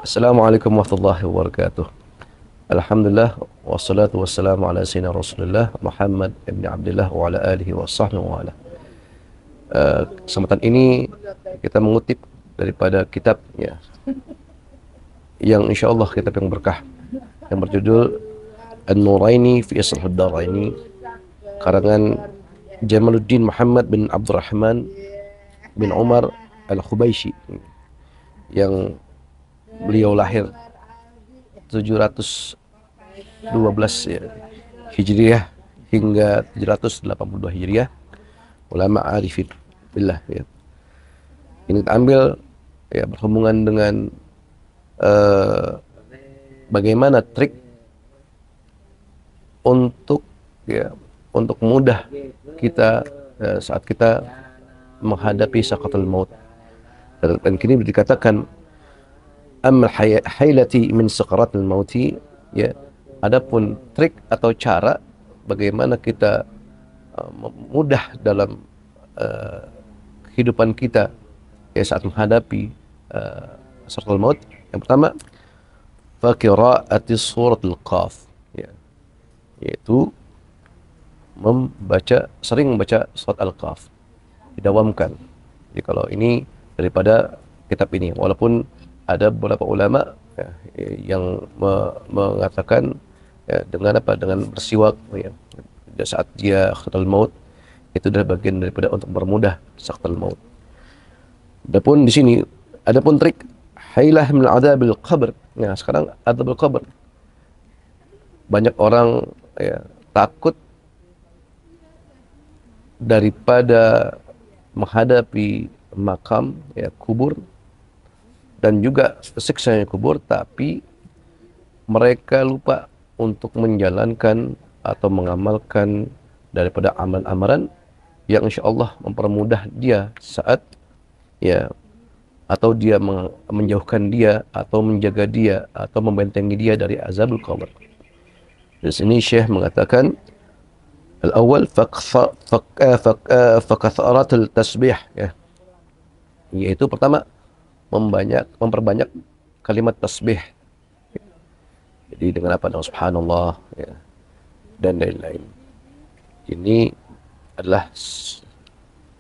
Assalamualaikum warahmatullahi wabarakatuh. Alhamdulillah wassalatu wassalamu ala sayyidina Rasulillah Muhammad ibn Abdullah wa ala alihi wa sahbihi wa ala. Kesempatan ini kita mengutip daripada kitab ya, yang insyaallah kitab yang berkah yang berjudul An-Nuraini fi Islahid Daraini karangan Jamaluddin Muhammad bin Abdurrahman bin Umar Al-Khubaisy, yang beliau lahir 712 ya, Hijriah hingga 782 Hijriah. Ulama arifin billah ya. Ini ambil ya berhubungan dengan bagaimana trik untuk ya untuk mudah kita saat kita menghadapi sakaratul maut. Dan kini dikatakan amal hailati min sakaratul mauti ya, adapun trik atau cara bagaimana kita mudah dalam kehidupan kita ya saat menghadapi sakaratul maut. Yang pertama, fa qiraati suratul qaf ya, yaitu sering membaca surat Al-Kahf, didawamkan. Jadi kalau ini daripada kitab ini, walaupun ada beberapa ulama ya, yang mengatakan ya, dengan bersiwak ya, saat dia sakaratul maut, itu adalah bagian daripada untuk bermudah sakaratul maut. Adapun di sini adapun trik hailah min adabil qabr. Nah, sekarang adzabul qabr. Banyak orang ya takut daripada menghadapi makam ya, kubur, dan juga siksanya kubur, tapi mereka lupa untuk menjalankan atau mengamalkan daripada amalan-amalan yang insyaallah mempermudah dia saat ya, atau dia menjauhkan dia atau menjaga dia atau membentengi dia dari azabul qabr. Di sini Syekh mengatakan al-awwal fakatharatul tasbih ya, yaitu pertama memperbanyak kalimat tasbih. Jadi dengan apa? Dengan subhanallah ya, dan lain-lain. Ini adalah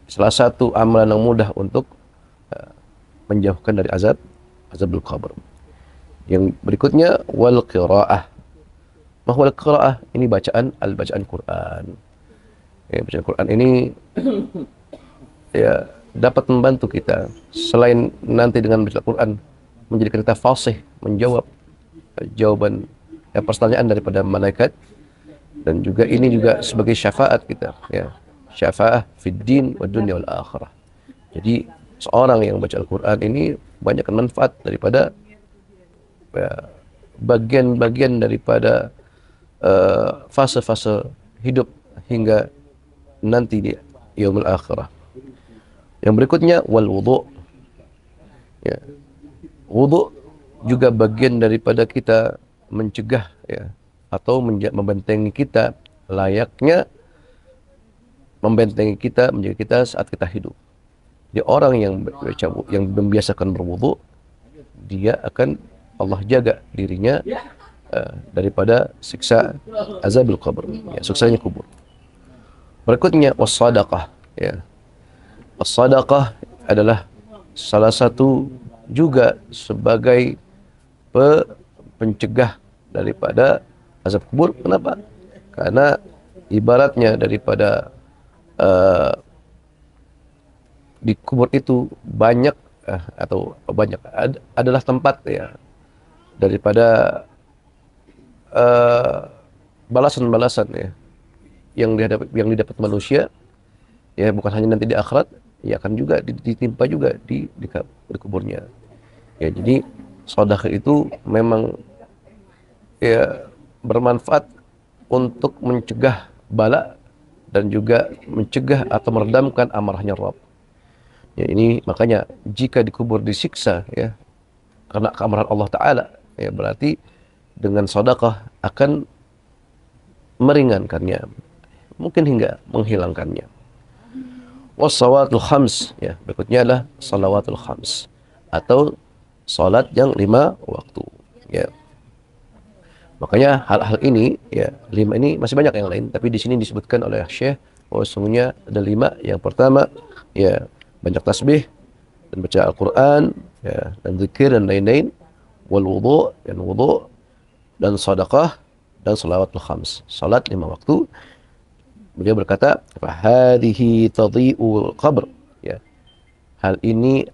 salah satu amalan yang mudah untuk menjauhkan dari azabul qabr. Yang berikutnya wal qiraah. Mahwal qiraah, ini bacaan Quran. Ya, bacaan Quran ini ya dapat membantu kita selain nanti dengan baca Quran menjadikan kita fasih menjawab jawaban pertanyaan daripada malaikat, dan juga ini juga sebagai syafaat kita ya, syafaah fid din wa dunya wal akhirah. Jadi seorang yang baca Al-Quran ini banyak manfaat daripada bagian-bagian daripada fase-fase hidup hingga nanti di yaumul akhirah. Yang berikutnya wal wudu. Ya. Wudu juga bagian daripada kita mencegah ya, atau membentengi kita, layaknya membentengi kita, menjaga kita saat kita hidup. Jadi orang yang membiasakan berwudu, dia akan Allah jaga dirinya daripada siksa azabul qabr, ya, siksanya kubur. Berikutnya was-sadaqah ya. As-sadaqah adalah salah satu juga sebagai pencegah daripada azab kubur. Kenapa? Karena ibaratnya daripada di kubur itu banyak adalah tempat ya daripada balasan-balasan ya yang didapat manusia ya, bukan hanya nanti di akhirat ya, akan juga ditimpa juga di kuburnya ya. Jadi sedekah itu memang ya bermanfaat untuk mencegah bala dan juga mencegah atau meredamkan amarahnya Rabb. Ya, ini makanya jika dikubur disiksa ya karena keamarahan Allah Ta'ala ya, berarti dengan sedekah akan meringankannya, mungkin hingga menghilangkannya. Wassalawatul khams ya, berikutnya adalah salawatul khams atau salat yang 5 waktu. Ya. Makanya hal-hal ini, ya 5 ini masih banyak yang lain, tapi di sini disebutkan oleh Syekh bahwa sesungguhnya ada 5. Yang pertama, ya banyak tasbih dan baca Al-Quran, ya, dan zikir dan lain-lain, wal wudu dan wudu, dan sedekah dan salawatul khams. Salat 5 waktu. Beliau berkata, "Fahadhihi tadhi'ul qabr." Ya. Hal ini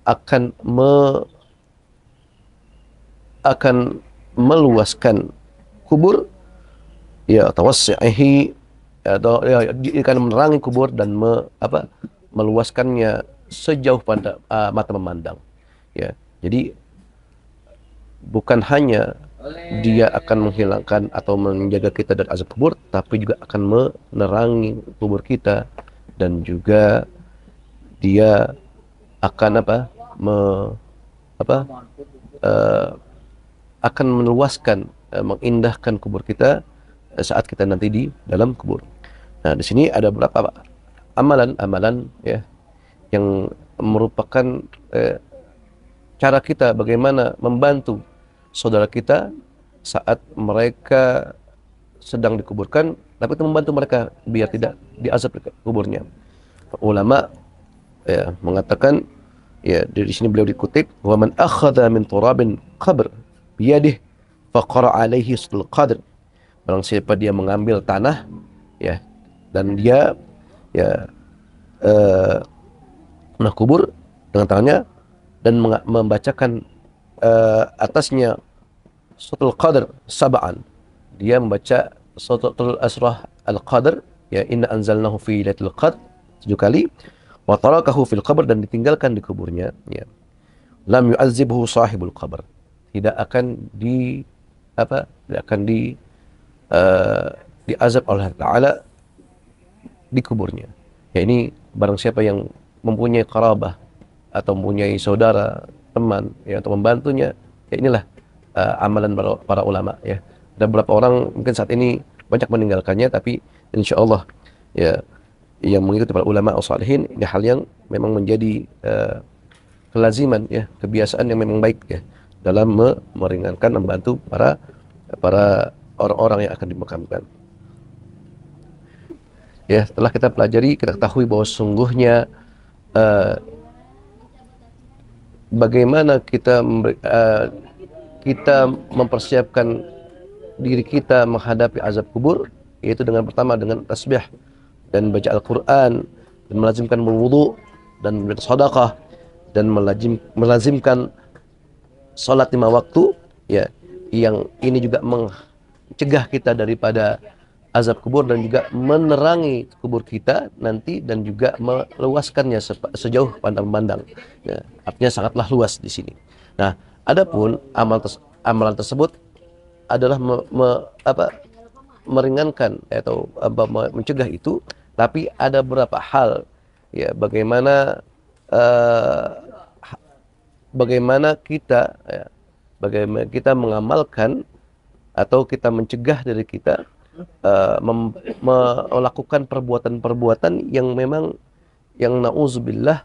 akan akan meluaskan kubur, ya tawassi'ihi, atau ya, dia akan menerangi kubur dan meluaskannya sejauh mata memandang. Ya. Jadi bukan hanya dia akan menghilangkan atau menjaga kita dari azab kubur, tapi juga akan menerangi kubur kita, dan juga dia akan eh, akan meluaskan, mengindahkan kubur kita saat kita nanti di dalam kubur. Nah, di sini ada beberapa amalan-amalan, ya, yang merupakan cara kita bagaimana membantu saudara kita saat mereka sedang dikuburkan, tapi itu membantu mereka biar tidak diazab di kuburnya. Ulama, ya, mengatakan, ya, di sini beliau dikutip, wa man akhadha min turabin qabr biyadih faqara alaihi sul qadr. Barang siapa dia mengambil tanah, ya, dan dia, ya, kubur dengan tangannya dan membacakan atasnya suratul qadr sab'an. Dia membaca suratul asrah al-qadr, ya, inna anzalnahu fi lailatul qadr 7 kali, wa tarakahu fil qabr, dan ditinggalkan di kuburnya, ya. Lam yu'azzibhu sahibul qabr. Tidak akan diazab oleh Ta'ala di kuburnya. Ya, ini barang siapa yang mempunyai qarabah atau mempunyai saudara, teman, ya, untuk membantunya, ya inilah amalan para ulama, ya. Ada beberapa orang mungkin saat ini banyak meninggalkannya, tapi insya Allah, ya, yang mengikuti para ulama as-salihin, ini hal yang memang menjadi kelaziman, ya, kebiasaan yang memang baik, ya, dalam meringankan, membantu para orang-orang yang akan dimakamkan. Ya, setelah kita pelajari, kita ketahui bahwa sungguhnya bagaimana kita mempersiapkan diri kita menghadapi azab kubur, yaitu dengan pertama dengan tasbih dan baca Al-Quran, dan melazimkan berwudu dan bersedekah, dan melazimkan salat 5 waktu, ya, yang ini juga mencegah kita daripada azab kubur dan juga menerangi kubur kita nanti, dan juga meluaskannya sejauh pandang memandang. Ya, artinya sangatlah luas di sini. Nah, adapun amalan tersebut adalah meringankan atau mencegah itu, tapi ada beberapa hal, ya, bagaimana kita, ya, bagaimana kita mengamalkan atau kita mencegah diri kita melakukan perbuatan-perbuatan yang memang, yang na'udzubillah,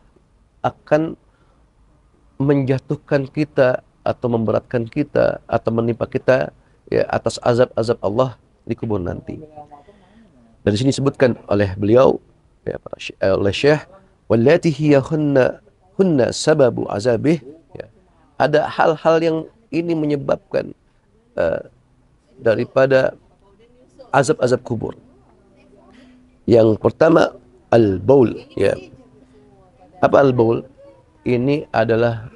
akan menjatuhkan kita atau memberatkan kita atau menimpa kita, ya, atas azab-azab Allah di kubur nanti. Dari sini disebutkan oleh beliau, ya, oleh Syekh, wallati hiya hunna sababu azabih, ya. Ada hal-hal yang ini menyebabkan daripada azab-azab kubur. Yang pertama, al-baul, ya. Apa al-baul? Ini adalah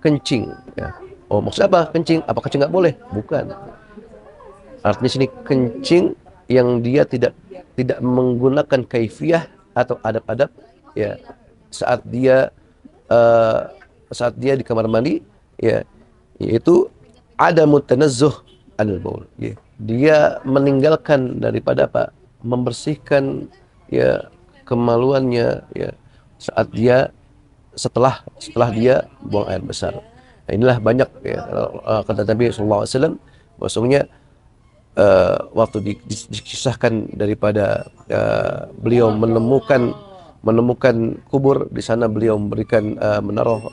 kencing, ya. Oh, maksud apa kencing? Apa kencing nggak boleh? Bukan. Artinya sini kencing yang dia tidak menggunakan kaifiyah atau adab-adab, ya, saat dia di kamar mandi, ya, yaitu ada mutanazzuh anil baul, ya. Dia meninggalkan daripada membersihkan, ya, kemaluannya, ya, saat dia setelah dia buang air besar. Nah, inilah banyak, ya, kata Nabi SAW, bahwasanya waktu dikisahkan daripada beliau menemukan menemukan kubur. Di sana beliau memberikan menaruh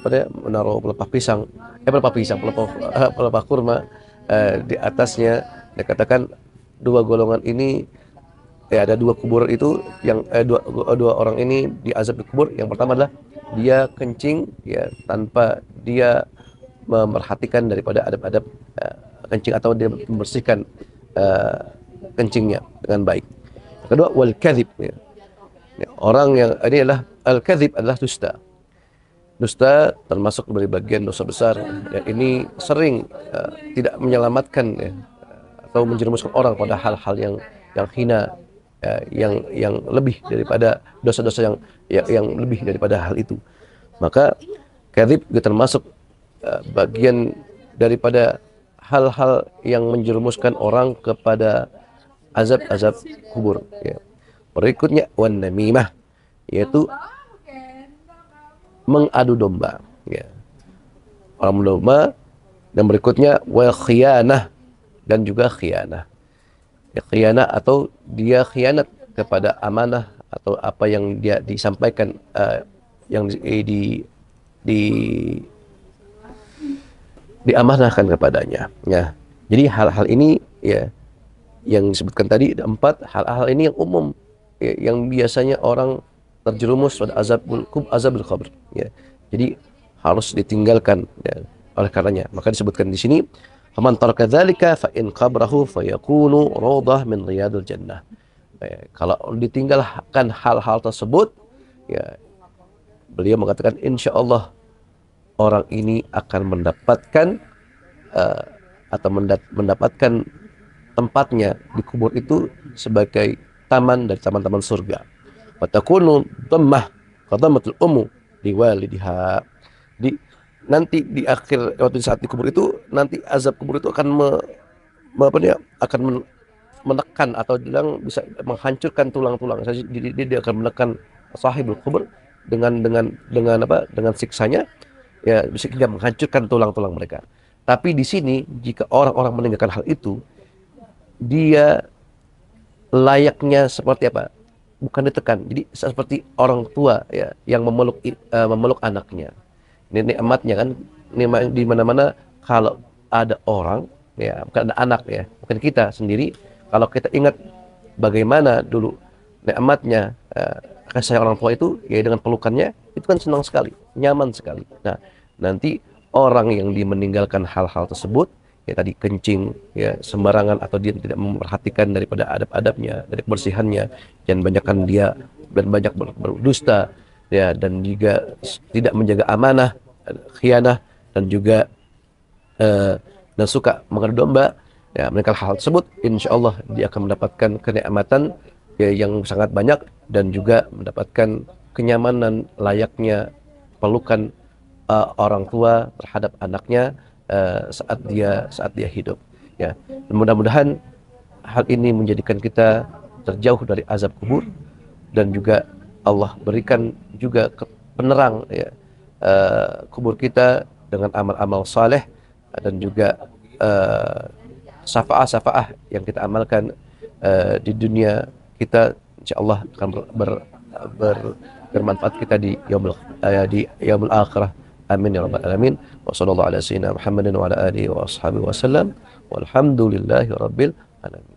pelepah pisang, pelepah kurma di atasnya. Dia katakan dua golongan ini, ada dua kubur itu yang dua orang ini diazab di kubur. Yang pertama adalah dia kencing ya tanpa dia memerhatikan daripada adab-adab kencing, atau dia membersihkan kencingnya dengan baik. Yang kedua, wal kadhib ya. Orang yang ini adalah al kadhib adalah dusta. Dusta termasuk dari bagian dosa besar. Ya, ini sering tidak menyelamatkan ya, atau menjerumuskan orang pada hal-hal yang hina, yang lebih daripada dosa-dosa yang lebih daripada hal itu. Maka kadzib juga termasuk bagian daripada hal-hal yang menjerumuskan orang kepada azab-azab kubur ya. Berikutnya wan namimah, yaitu mengadu domba ya. Orang domba. Dan berikutnya wal khiyanah, dan juga khiyanah. Ya, khiyanah atau dia khianat kepada amanah atau apa yang dia disampaikan, yang di diamanahkan kepadanya ya. Jadi hal-hal ini ya yang disebutkan tadi, ada 4 hal-hal ini yang umum ya, yang biasanya orang terjerumus pada azabul qabr ya. Jadi harus ditinggalkan ya. Oleh karenanya maka disebutkan di sini, faman taraka dzalika fa in qabrahu fayakunu rawdah min riyadil jannah. Kalau ditinggalkan hal-hal tersebut ya, beliau mengatakan insyaallah orang ini akan mendapatkan atau mendapatkan tempatnya di kubur itu sebagai taman dari taman-taman surga. Wa takunu dhammah qadamatul ummu liwalidiha. Nanti di akhir waktu saat di kubur itu, nanti azab kubur itu akan menekan atau bilang bisa menghancurkan tulang-tulang. Jadi dia akan menekan sahibul kubur dengan siksanya ya, bisa dia menghancurkan tulang-tulang mereka. Tapi di sini jika orang-orang meninggalkan hal itu, dia layaknya seperti apa? Bukan ditekan. Jadi seperti orang tua ya yang memeluk anaknya. Ini nikmatnya kan, nikmat di mana-mana. Kalau ada orang ya, bukan ada anak ya, bukan kita sendiri, kalau kita ingat bagaimana dulu nikmatnya kasih sayang orang tua itu ya, dengan pelukannya itu kan senang sekali, nyaman sekali. Nah, nanti orang yang meninggalkan hal-hal tersebut ya, tadi kencing ya sembarangan, atau dia tidak memperhatikan daripada adab-adabnya, dari kebersihannya, dan banyak berdusta ya, dan juga tidak menjaga amanah, khianah, dan juga dan suka mengadu domba ya, meninggal hal tersebut, insyaallah dia akan mendapatkan kenikmatan ya, yang sangat banyak, dan juga mendapatkan kenyamanan layaknya pelukan orang tua terhadap anaknya saat dia hidup ya. Mudah-mudahan hal ini menjadikan kita terjauh dari azab kubur, dan juga Allah berikan juga penerang ya, kubur kita dengan amal-amal saleh, dan juga syafaah-syafaah yang kita amalkan di dunia kita, insyaallah akan bermanfaat kita di yaumul akhirah. Amin ya rabbal alamin. Wa sallallahu ala sayyidina Muhammadin wa ala alihi wa ashabihi wasallam. Walhamdulillahi rabbil alamin.